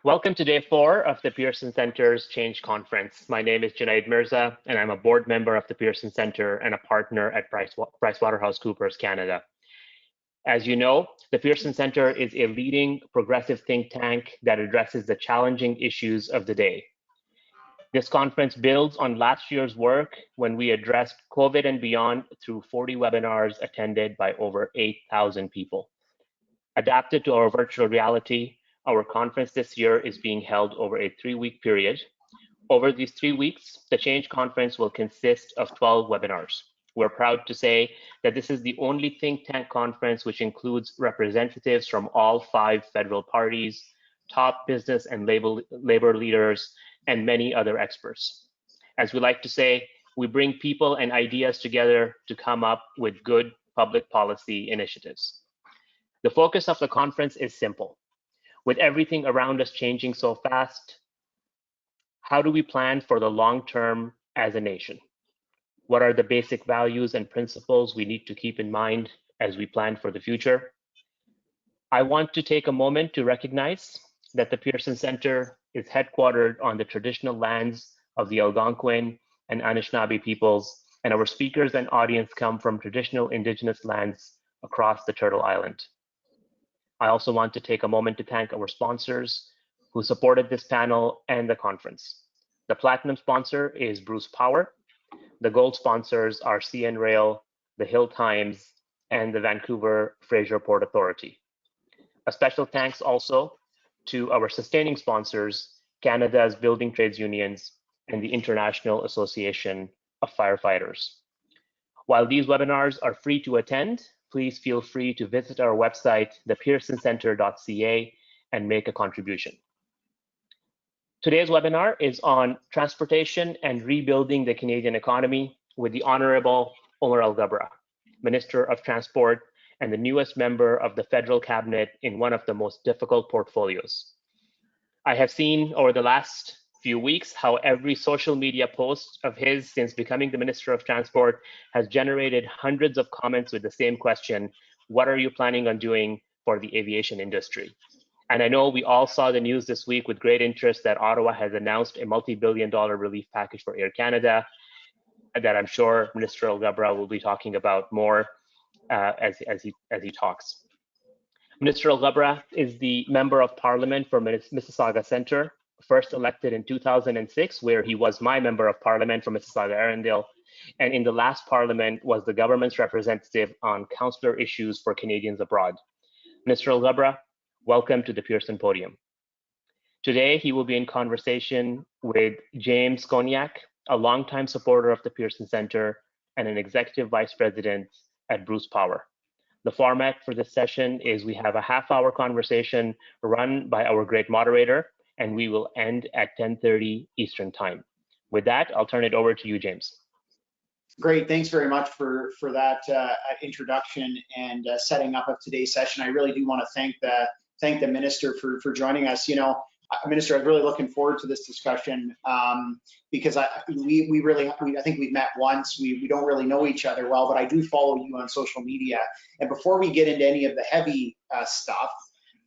Welcome to day 4 of the Pearson Center's Change Conference. My name is Junaid Mirza, and I'm a board member of the Pearson Center and a partner at PricewaterhouseCoopers Canada. As you know, the Pearson Center is a leading progressive think tank that addresses the challenging issues of the day. This conference builds on last year's work when we addressed COVID and beyond through 40 webinars attended by over 8,000 people. Adapted to our virtual reality, our conference this year is being held over a 3-week period. Over these 3 weeks, the Change Conference will consist of 12 webinars. We're proud to say that this is the only think tank conference which includes representatives from all 5 federal parties, top business and labor leaders, and many other experts. As we like to say, we bring people and ideas together to come up with good public policy initiatives. The focus of the conference is simple. With everything around us changing so fast, how do we plan for the long term as a nation? What are the basic values and principles we need to keep in mind as we plan for the future? I want to take a moment to recognize that the Pearson Center is headquartered on the traditional lands of the Algonquin and Anishinaabe peoples, and our speakers and audience come from traditional Indigenous lands across the Turtle Island. I also want to take a moment to thank our sponsors who supported this panel and the conference. The platinum sponsor is Bruce Power. The gold sponsors are CN Rail, the Hill Times, and the Vancouver Fraser Port Authority. A special thanks also to our sustaining sponsors, Canada's Building Trades Unions and the International Association of Firefighters. While these webinars are free to attend, please feel free to visit our website, thepearsoncenter.ca, and make a contribution. Today's webinar is on transportation and rebuilding the Canadian economy with the Honorable Omar Alghabra, Minister of Transport and the newest member of the federal cabinet in one of the most difficult portfolios. I have seen over the last few weeks how every social media post of his since becoming the Minister of Transport has generated hundreds of comments with the same question: what are you planning on doing for the aviation industry? And I know we all saw the news this week with great interest that Ottawa has announced a multi-billion-dollar relief package for Air Canada that I'm sure Minister Alghabra will be talking about more as he talks. Minister Alghabra is the Member of Parliament for Mississauga Centre, first elected in 2006, where he was my Member of Parliament for Mississauga-Arundel, and in the last Parliament was the government's representative on consular issues for Canadians abroad. Mr. Alghabra, welcome to the Pearson podium. Today, he will be in conversation with James Scongack, a longtime supporter of the Pearson Center and an executive vice president at Bruce Power. The format for this session is we have a half-hour conversation run by our great moderator, and we will end at 10:30 Eastern Time. With that, I'll turn it over to you, James. Great, thanks very much for that introduction and setting up of today's session. I really do want to thank the Minister for joining us. You know, Minister, I'm really looking forward to this discussion because I think we've met once. We don't really know each other well, but I do follow you on social media. And before we get into any of the heavy stuff,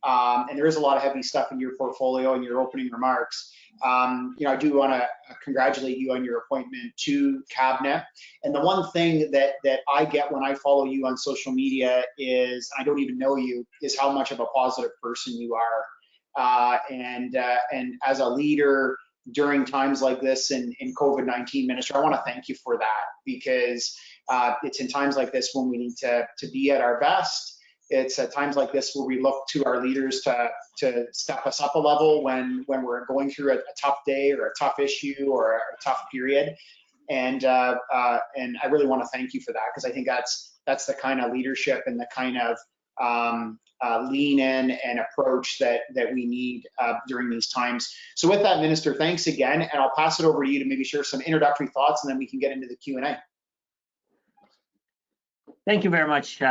and there is a lot of heavy stuff in your portfolio and your opening remarks, you know, I do want to congratulate you on your appointment to Cabinet. And the one thing that I get when I follow you on social media is, I don't even know you, is how much of a positive person you are. And as a leader during times like this in COVID-19, Minister, I want to thank you for that, because it's in times like this when we need to be at our best. It's at times like this where we look to our leaders to step us up a level when we're going through a tough day or a tough issue or a tough period. And I really want to thank you for that, because I think that's the kind of leadership and the kind of lean in and approach that we need during these times. So with that, Minister, thanks again, and I'll pass it over to you to maybe share some introductory thoughts, and then we can get into the Q&A. Thank you very much,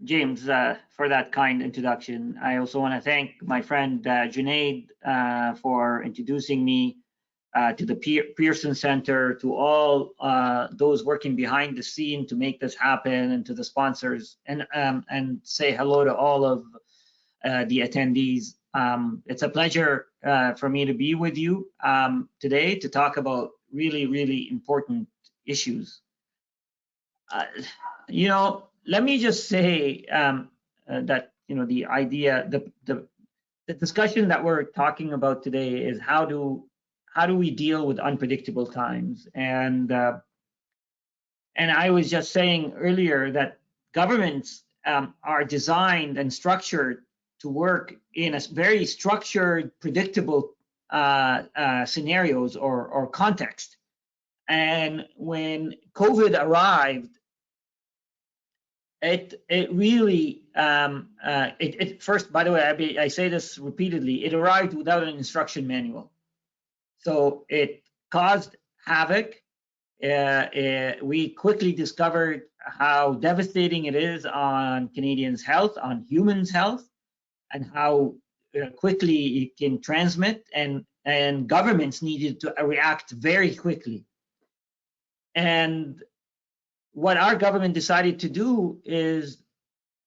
James, for that kind introduction. I also want to thank my friend Junaid for introducing me to the Pearson Center, to all those working behind the scene to make this happen, and to the sponsors, and say hello to all of the attendees. It's a pleasure for me to be with you today to talk about really, really important issues. Let me just say that the idea, the discussion that we're talking about today is how do we deal with unpredictable times, and I was just saying earlier that governments are designed and structured to work in a very structured, predictable scenarios or context. And when COVID arrived, it really first, by the way, I say this repeatedly, it arrived without an instruction manual. So it caused havoc. We quickly discovered how devastating it is on Canadians' health, on humans' health, and how quickly it can transmit, and governments needed to react very quickly. And what our government decided to do is,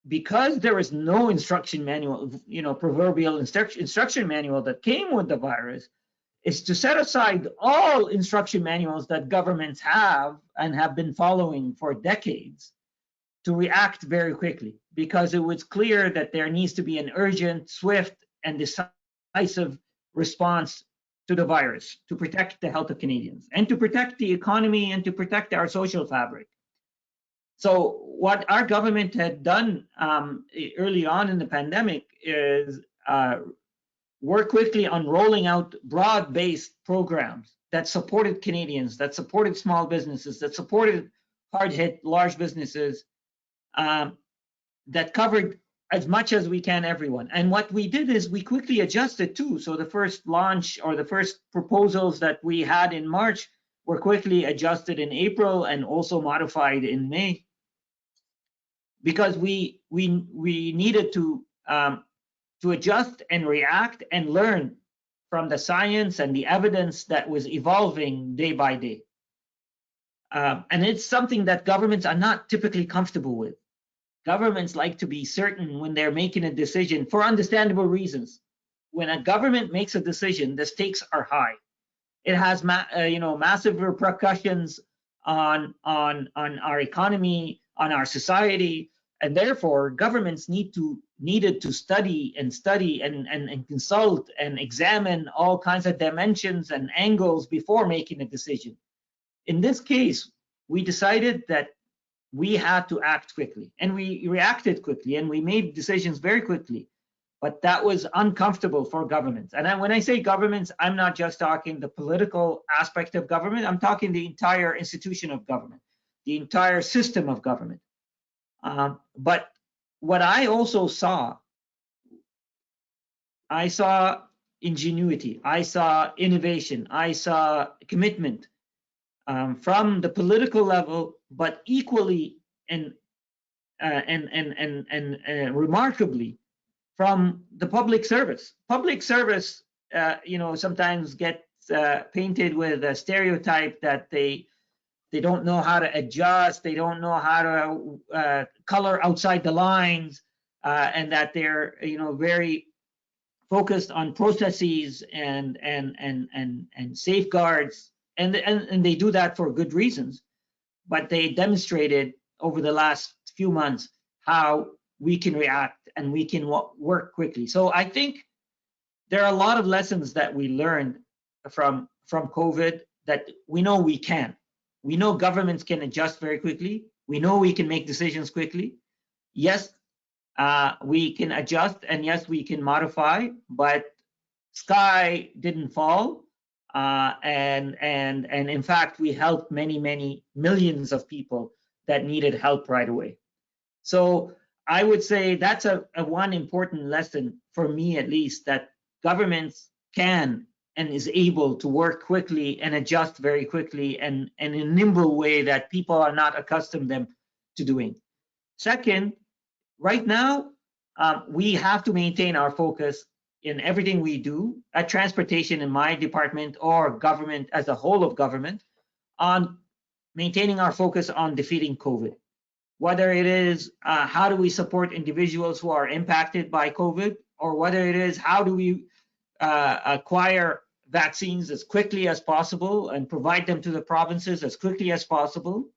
because there was no instruction manual, proverbial instruction manual that came with the virus, is to set aside all instruction manuals that governments have and have been following for decades to react very quickly, because it was clear that there needs to be an urgent, swift, and decisive response to the virus to protect the health of Canadians and to protect the economy and to protect our social fabric. So what our government had done early on in the pandemic is work quickly on rolling out broad-based programs that supported Canadians, that supported small businesses, that supported hard-hit large businesses, that covered as much as we can everyone. And what we did is we quickly adjusted too. So the first launch or the first proposals that we had in March were quickly adjusted in April and also modified in May, because we needed to adjust and react and learn from the science and the evidence that was evolving day by day. And it's something that governments are not typically comfortable with. Governments like to be certain when they're making a decision for understandable reasons. When a government makes a decision, the stakes are high. It has massive repercussions on our economy, on our society, and therefore governments needed to study and consult and examine all kinds of dimensions and angles before making a decision. In this case, we decided that we had to act quickly, and we reacted quickly, and we made decisions very quickly. But that was uncomfortable for governments. And when I say governments, I'm not just talking the political aspect of government. I'm talking the entire institution of government, the entire system of government. But what I also saw, I saw ingenuity, I saw innovation, I saw commitment from the political level, but equally and remarkably from the public service. Public service, sometimes gets painted with a stereotype that they don't know how to adjust, they don't know how to color outside the lines, and that they're very focused on processes and safeguards, and they do that for good reasons. But they demonstrated over the last few months how we can react and we can work quickly. So I think there are a lot of lessons that we learned from COVID that we know we can. We know governments can adjust very quickly. We know we can make decisions quickly. Yes, we can adjust, and yes, we can modify, but sky didn't fall. And in fact, we helped many millions of people that needed help right away. So I would say that's a one important lesson for me, at least, that governments can and is able to work quickly and adjust very quickly and in a nimble way that people are not accustomed them to doing. Second, right now, we have to maintain our focus in everything we do at transportation in my department or government as a whole of government on maintaining our focus on defeating COVID. Whether it is how do we support individuals who are impacted by COVID or whether it is how do we acquire vaccines as quickly as possible and provide them to the provinces as quickly as possible.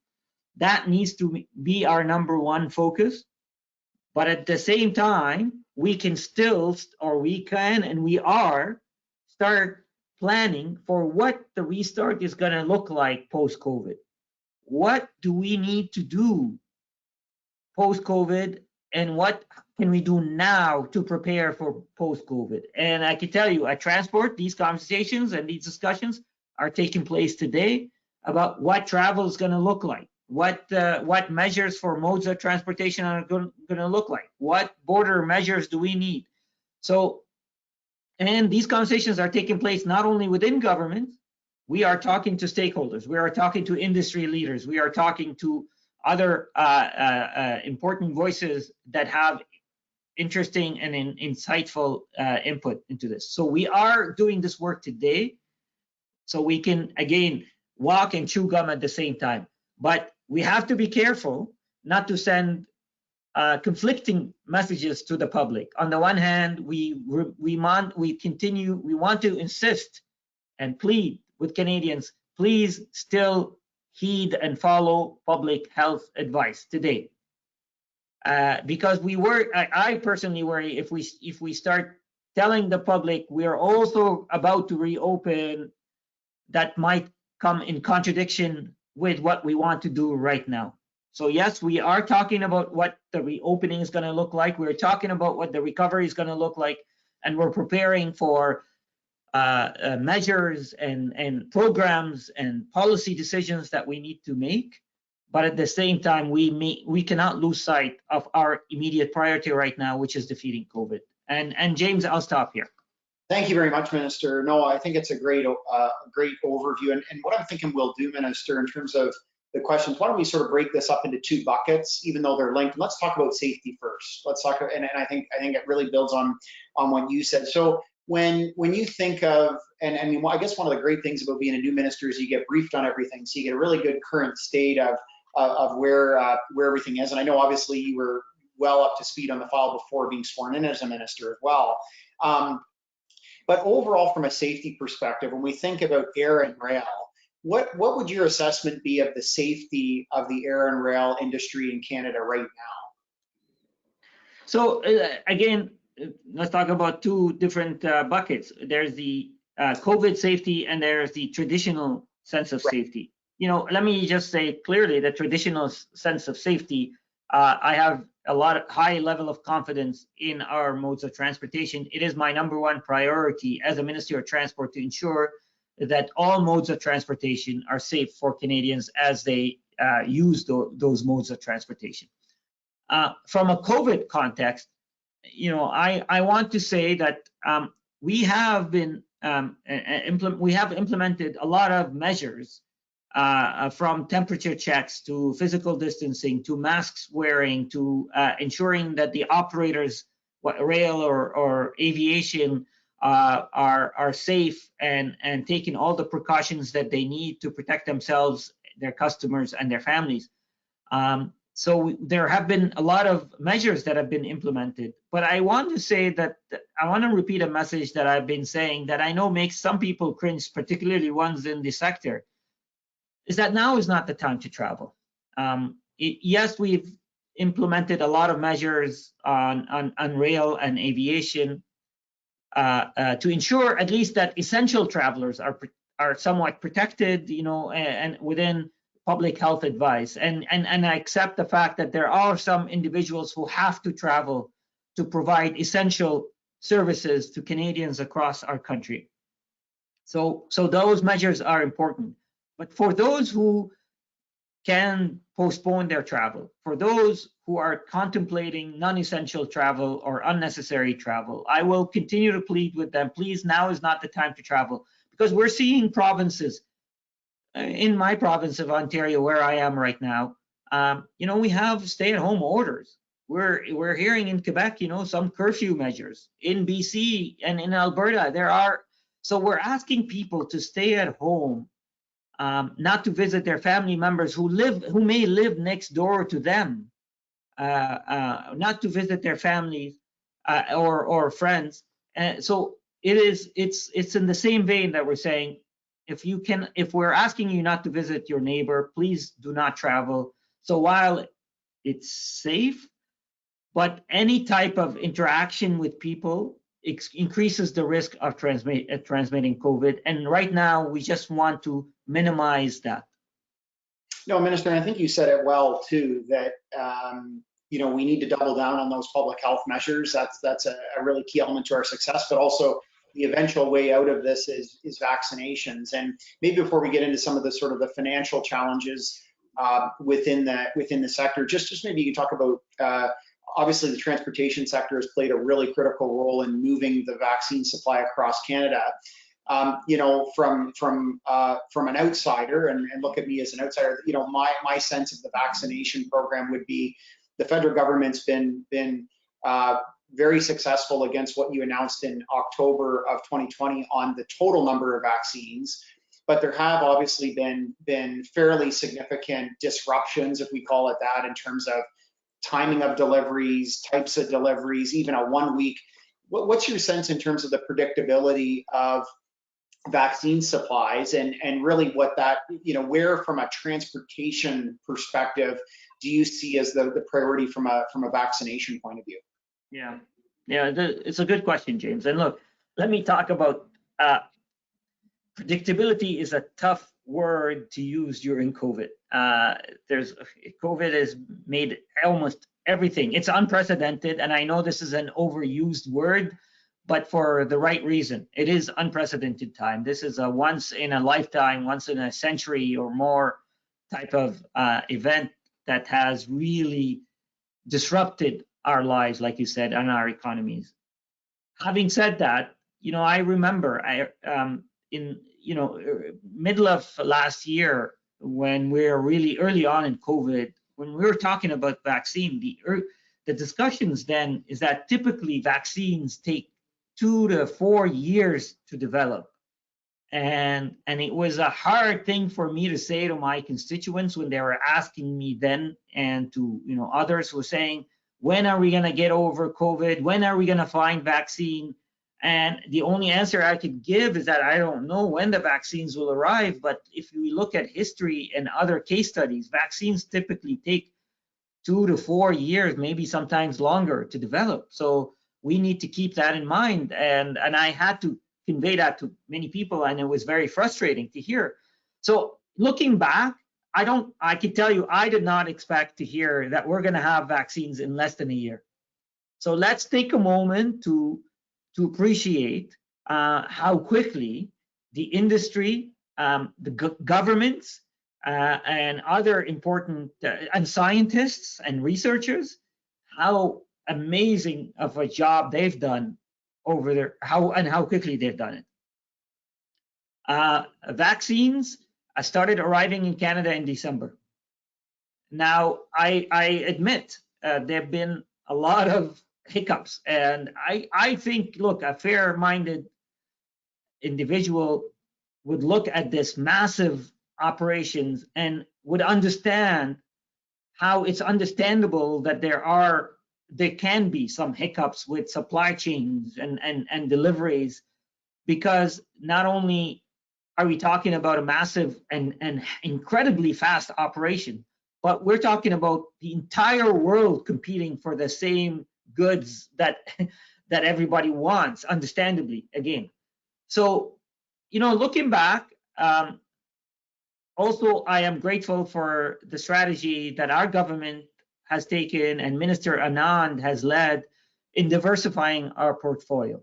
That needs to be our number one focus. But at the same time, we can still, or we can, and we are, start planning for what the restart is going to look like post-COVID. What do we need to do post-COVID, and what can we do now to prepare for post-COVID? And I can tell you, at Transport, these conversations and these discussions are taking place today about what travel is going to look like, what measures for modes of transportation are going to look like, what border measures do we need. So, and these conversations are taking place not only within government, we are talking to stakeholders, we are talking to industry leaders, we are talking to other important voices that have interesting and insightful input into this. So we are doing this work today so we can, again, walk and chew gum at the same time. But we have to be careful not to send conflicting messages to the public. On the one hand, we want to insist and plead with Canadians, please still heed and follow public health advice today. Because I personally worry if we start telling the public we are also about to reopen, that might come in contradiction with what we want to do right now. So yes, we are talking about what the reopening is going to look like. We're talking about what the recovery is going to look like, and we're preparing for measures and programs and policy decisions that we need to make. But at the same time, we cannot lose sight of our immediate priority right now, which is defeating COVID. And James, I'll stop here. Thank you very much, Minister. No, I think it's a great overview. And what I'm thinking we'll do, Minister, in terms of the questions, why don't we sort of break this up into two buckets, even though they're linked. Let's talk about safety first. Let's talk, and I think it really builds on what you said. So when you think of, and I mean, I guess one of the great things about being a new minister is you get briefed on everything, so you get a really good current state of where everything is. And I know obviously you were well up to speed on the file before being sworn in as a minister as well. But overall, from a safety perspective, when we think about air and rail, what would your assessment be of the safety of the air and rail industry in Canada right now? So again, let's talk about two different buckets. There's the COVID safety, and there's the traditional sense of safety. You know, let me just say clearly the traditional sense of safety, I have a high level of confidence in our modes of transportation. It is my number one priority as a Minister of Transport to ensure that all modes of transportation are safe for Canadians as they use those modes of transportation. From a COVID context, you know, I want to say that we have implemented a lot of measures, from temperature checks to physical distancing to masks wearing to ensuring that the operators, rail or aviation, are safe and taking all the precautions that they need to protect themselves, their customers, and their families. So there have been a lot of measures that have been implemented, but I want to say that I want to repeat a message that I've been saying that I know makes some people cringe, particularly ones in the sector, is that now is not the time to travel. Yes, we've implemented a lot of measures on rail and aviation to ensure at least that essential travelers are somewhat protected, you know, and within public health advice. And I accept the fact that there are some individuals who have to travel to provide essential services to Canadians across our country. So those measures are important. But for those who can postpone their travel, for those who are contemplating non-essential travel or unnecessary travel, I will continue to plead with them, please, now is not the time to travel, because we're seeing provinces, in my province of Ontario, where I am right now, you know, we have stay-at-home orders. We're hearing in Quebec, you know, some curfew measures. In BC and in Alberta, there are. So we're asking people to stay at home, not to visit their family members who may live next door to them, not to visit their families, or friends. So it's in the same vein that we're saying, if we're asking you not to visit your neighbor, please do not travel. So while it's safe, but any type of interaction with people increases the risk of transmitting COVID. And right now, we just want to minimize that. No, Minister, and I think you said it well too, that we need to double down on those public health measures. That's a really key element to our success, but also the eventual way out of this is vaccinations. And maybe before we get into some of the sort of the financial challenges within the sector, just maybe you can talk about obviously the transportation sector has played a really critical role in moving the vaccine supply across Canada. From an outsider, and look at me as an outsider, my sense of the vaccination program would be the federal government's been very successful against what you announced in October of 2020 on the total number of vaccines, but there have obviously been fairly significant disruptions, if we call it that, in terms of timing of deliveries, types of deliveries, even a 1 week. What's your sense in terms of the predictability of vaccine supplies, and really what that, where from a transportation perspective do you see as the priority from a vaccination point of view? Yeah, it's a good question, James. And look, let me talk about predictability is a tough word to use during COVID. COVID has made almost everything. It's unprecedented, and I know this is an overused word, but for the right reason. It is unprecedented time. This is a once in a lifetime, once in a century or more type of event that has really disrupted our lives, like you said, and our economies. Having said that, I remember in middle of last year, when we were really early on in COVID, when we were talking about vaccine, the discussions then is that typically vaccines take 2 to 4 years to develop. And it was a hard thing for me to say to my constituents when they were asking me then, and to others who were saying, when are we going to get over COVID? When are we going to find vaccine? And the only answer I could give is that I don't know when the vaccines will arrive. But if we look at history and other case studies, vaccines typically take 2 to 4 years, maybe sometimes longer, to develop. So we need to keep that in mind. And I had to convey that to many people, and it was very frustrating to hear. So looking back, I can tell you, I did not expect to hear that we're going to have vaccines in less than a year. So let's take a moment to appreciate how quickly the industry, the governments, and other important and scientists and researchers, how amazing of a job they've done over there, how quickly they've done it. Vaccines started arriving in Canada in December. Now, I admit there have been a lot of hiccups, and I think, look, a fair-minded individual would look at this massive operations and would understand how it's understandable that there can be some hiccups with supply chains and deliveries, because not only are we talking about a massive and incredibly fast operation, but we're talking about the entire world competing for the same goods that everybody wants, understandably, again. So, looking back, also, I am grateful for the strategy that our government has taken and Minister Anand has led in diversifying our portfolio.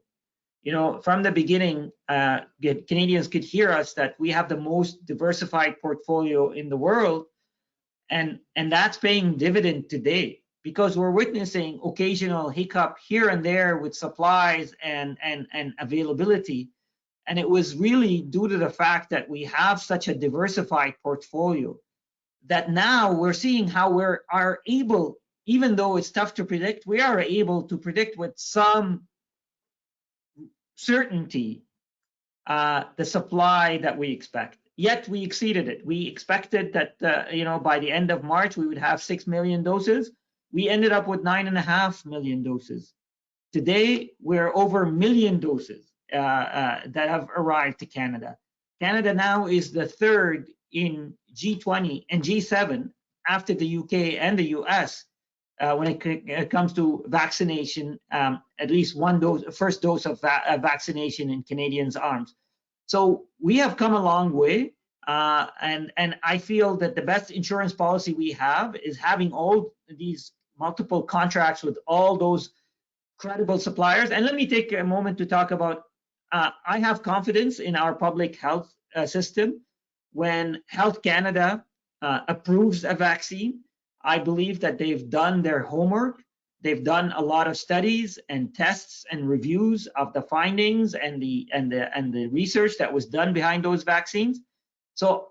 From the beginning, Canadians could hear us that we have the most diversified portfolio in the world, and that's paying dividend today, because we're witnessing occasional hiccup here and there with supplies and availability. And it was really due to the fact that we have such a diversified portfolio that now we're seeing how we are able, even though it's tough to predict, we are able to predict with some certainty the supply that we expect. Yet we exceeded it. We expected that by the end of March we would have 6 million doses. We ended up with 9.5 million doses. Today, we're over 1 million doses that have arrived to Canada. Canada now is the third in G20 and G7 after the UK and the US when it comes to vaccination, at least one dose, first dose of vaccination in Canadians' arms. So we have come a long way, and I feel that the best insurance policy we have is having all these multiple contracts with all those credible suppliers. And let me take a moment to talk about, I have confidence in our public health system. When Health Canada approves a vaccine, I believe that they've done their homework. They've done a lot of studies and tests and reviews of the findings and the research that was done behind those vaccines. So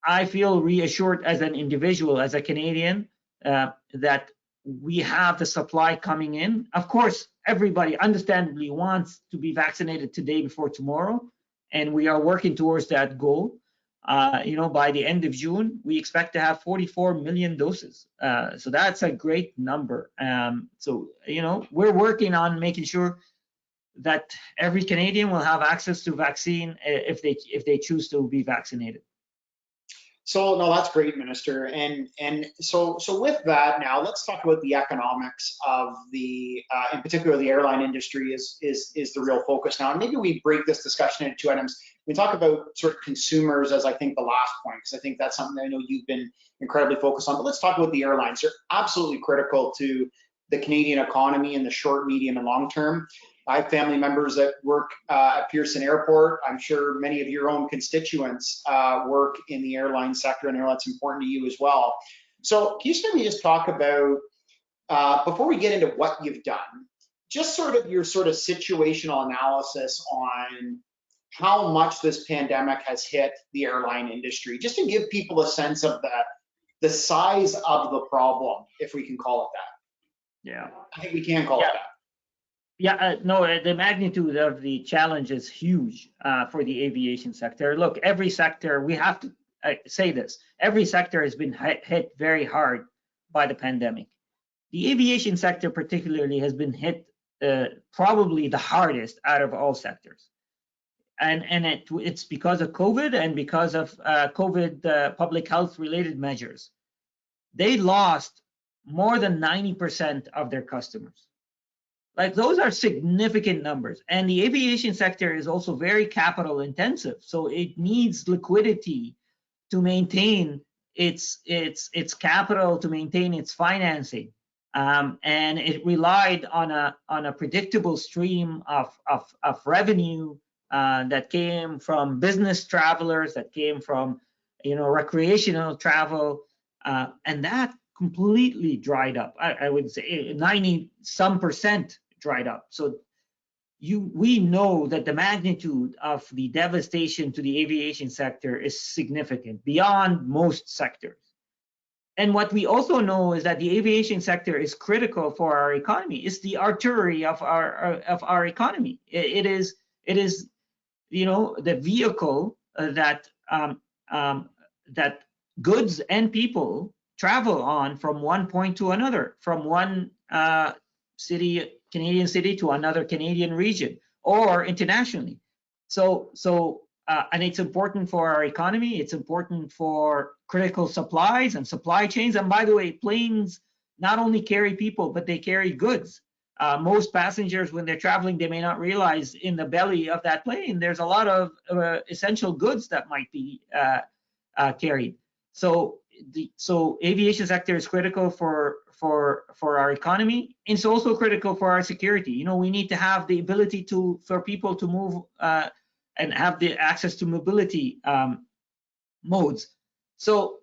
I feel reassured as an individual, as a Canadian, that we have the supply coming in. Of course, everybody understandably wants to be vaccinated today before tomorrow, and we are working towards that goal. By the end of June, we expect to have 44 million doses. So that's a great number. We're working on making sure that every Canadian will have access to vaccine if they choose to be vaccinated. So no, that's great, Minister. And so with that, now let's talk about the economics of the, in particular, the airline industry is the real focus now. And maybe we break this discussion into two items. We talk about sort of consumers as I think the last point, because I think that's something I know you've been incredibly focused on. But let's talk about the airlines. They're absolutely critical to the Canadian economy in the short, medium, and long term. I have family members that work at Pearson Airport. I'm sure many of your own constituents work in the airline sector, and I know that's important to you as well. So can you maybe just talk about, before we get into what you've done, just sort of your sort of situational analysis on how much this pandemic has hit the airline industry, just to give people a sense of the size of the problem, if we can call it that. Yeah. I think we can call it that. Yeah, no, the magnitude of the challenge is huge for the aviation sector. Look, every sector, we have to say this, every sector has been hit very hard by the pandemic. The aviation sector particularly has been hit probably the hardest out of all sectors. And it's because of COVID and because of COVID public health related measures. They lost more than 90% of their customers. Like, those are significant numbers. And the aviation sector is also very capital intensive. So it needs liquidity to maintain its capital, to maintain its financing. And it relied on a predictable stream of revenue that came from business travelers, that came from recreational travel, and that completely dried up. I would say 90-some% dried up. So we know that the magnitude of the devastation to the aviation sector is significant beyond most sectors. And what we also know is that the aviation sector is critical for our economy. It's the artery of our economy. It is the vehicle that goods and people travel on from one point to another, from one Canadian city to another Canadian region, or internationally. And it's important for our economy. It's important for critical supplies and supply chains. And by the way, planes not only carry people, but they carry goods. Most passengers, when they're traveling, they may not realize in the belly of that plane, there's a lot of essential goods that might be carried. So aviation sector is critical for our economy. It's also critical for our security. We need to have the ability for people to move and have the access to mobility modes. So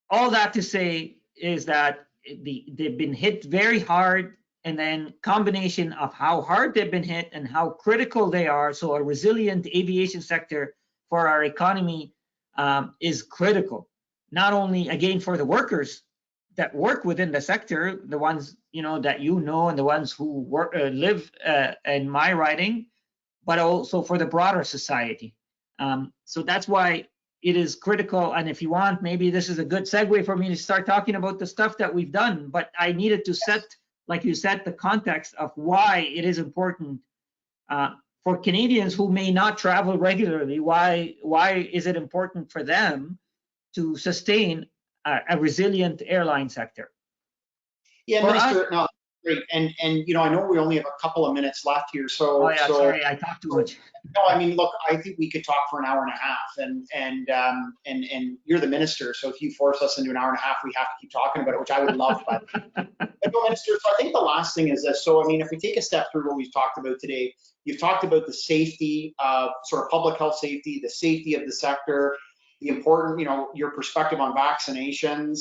all that to say is that they've been hit very hard, and then combination of how hard they've been hit and how critical they are. So a resilient aviation sector for our economy is critical, not only again for the workers that work within the sector, the ones that and the ones who live in my riding, but also for the broader society. So that's why it is critical. And if you want, maybe this is a good segue for me to start talking about the stuff that we've done, but I needed to set like you said, the context of why it is important for Canadians who may not travel regularly. Why is it important for them to sustain a resilient airline sector? Yeah, For Minister, us, no, great. And you know, I know we only have a couple of minutes left here, so oh yeah, sorry, I talked too much. no, I mean, look, I think we could talk for an hour and a half, and you're the minister, so if you force us into an hour and a half, we have to keep talking about it, which I would love. But no, Minister, so I think the last thing is this. So I mean, if we take a step through what we've talked about today, you've talked about the safety of sort of public health safety, the safety of the sector, the important, you know, your perspective on vaccinations.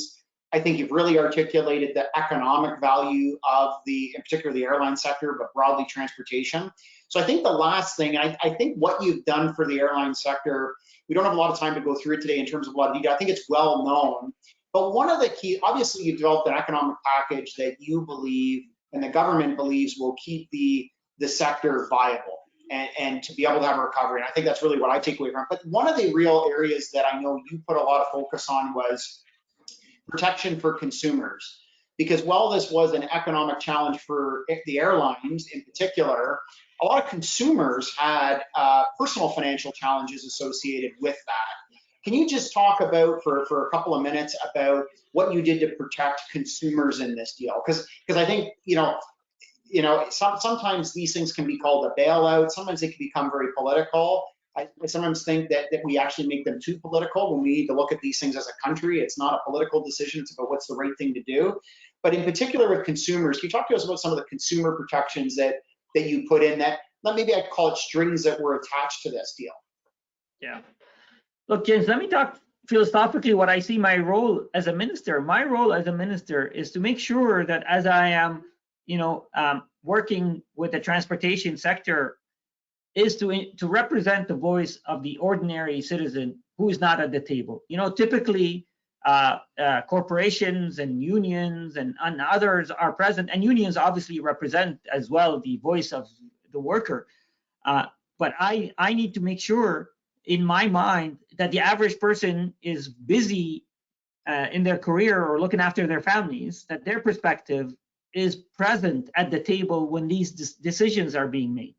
I think you've really articulated the economic value of in particular, the airline sector, but broadly transportation. So I think the last thing, I think what you've done for the airline sector, we don't have a lot of time to go through it today in terms of a lot of detail. I think it's well known. But one of the key, obviously you've developed an economic package that you believe and the government believes will keep the sector viable and to be able to have a recovery. And I think that's really what I take away from it. But one of the real areas that I know you put a lot of focus on was protection for consumers. Because while this was an economic challenge for the airlines in particular, a lot of consumers had personal financial challenges associated with that. Can you just talk about, for a couple of minutes, about what you did to protect consumers in this deal? Because I think, sometimes these things can be called a bailout. Sometimes they can become very political. I sometimes think that we actually make them too political when we need to look at these things as a country. It's not a political decision. It's about what's the right thing to do. But in particular with consumers, can you talk to us about some of the consumer protections that you put in that, maybe I'd call it strings that were attached to this deal? Yeah. Look, James, let me talk philosophically what I see my role as a minister. My role as a minister is to make sure that as I am, working with the transportation sector, is to represent the voice of the ordinary citizen who is not at the table. Typically corporations and unions and others are present, and unions obviously represent as well the voice of the worker. But I need to make sure in my mind that the average person is busy in their career or looking after their families, that their perspective is present at the table when these decisions are being made.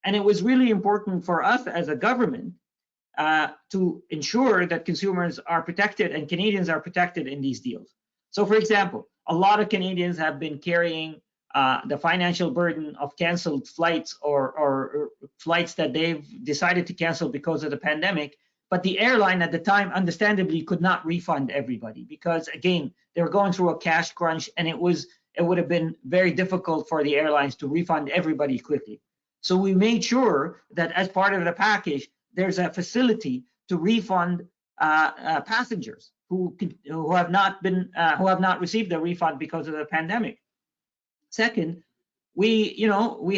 And it was really important for us as a government to ensure that consumers are protected and Canadians are protected in these deals. So, for example, a lot of Canadians have been carrying the financial burden of canceled flights or flights that they've decided to cancel because of the pandemic. But the airline at the time, understandably, could not refund everybody because, again, they were going through a cash crunch, and it would have been very difficult for the airlines to refund everybody quickly. So we made sure that as part of the package, there's a facility to refund passengers who have not received a refund because of the pandemic. Second, we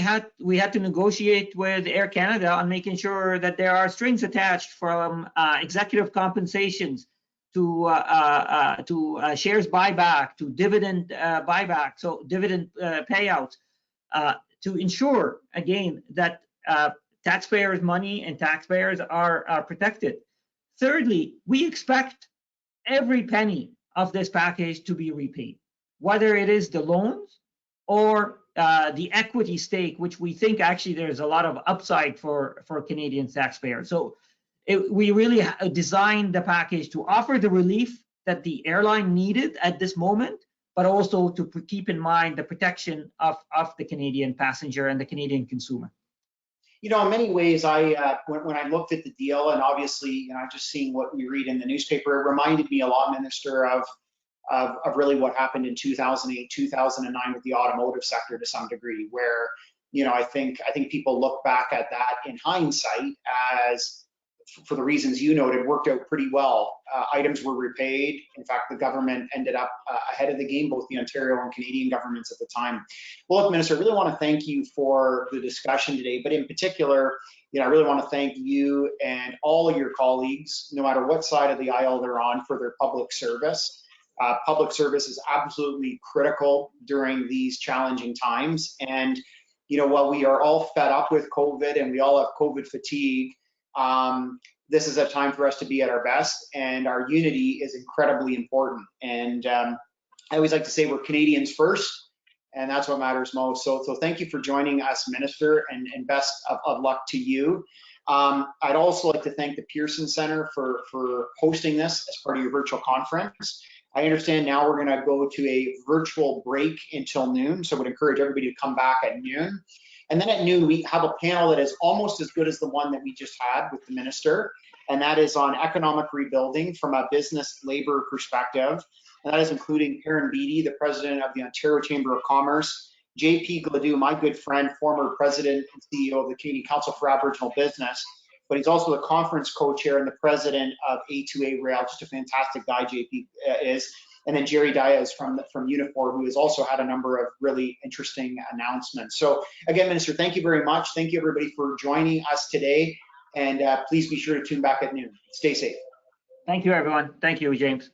had to negotiate with Air Canada on making sure that there are strings attached from executive compensations to shares buyback, to dividend buyback, so dividend payouts, to ensure, again, that taxpayers' money and taxpayers are protected. Thirdly, we expect every penny of this package to be repaid, whether it is the loans or the equity stake, which we think actually there's a lot of upside for Canadian taxpayers. So we really designed the package to offer the relief that the airline needed at this moment, but also to keep in mind the protection of the Canadian passenger and the Canadian consumer. In many ways, when I looked at the deal, and obviously, just seeing what we read in the newspaper, it reminded me a lot, Minister, of really what happened in 2008, 2009 with the automotive sector to some degree, where, I think people look back at that in hindsight as, for the reasons you noted, worked out pretty well. Items were repaid. In fact, the government ended up ahead of the game, both the Ontario and Canadian governments at the time. Well, look, Minister, I really want to thank you for the discussion today, but in particular, I really want to thank you and all of your colleagues, no matter what side of the aisle they're on, for their public service. Public service is absolutely critical during these challenging times. And, while we are all fed up with COVID and we all have COVID fatigue, this is a time for us to be at our best, and our unity is incredibly important. And I always like to say we're Canadians first, and that's what matters most. So thank you for joining us, Minister, and best of luck to you. I'd also like to thank the Pearson Center for hosting this as part of your virtual conference. I understand now we're going to go to a virtual break until noon, so I would encourage everybody to come back at noon. And then at noon, we have a panel that is almost as good as the one that we just had with the minister, and that is on economic rebuilding from a business labor perspective. And that is including Karen Beattie, the president of the Ontario Chamber of Commerce, JP Gladue, my good friend, former president and CEO of the Canadian Council for Aboriginal Business, but he's also the conference co-chair and the president of A2A Rail, just a fantastic guy JP is. And then Jerry Diaz from Unifor, who has also had a number of really interesting announcements. So again, Minister, thank you very much. Thank you everybody for joining us today. And please be sure to tune back at noon. Stay safe. Thank you, everyone. Thank you, James.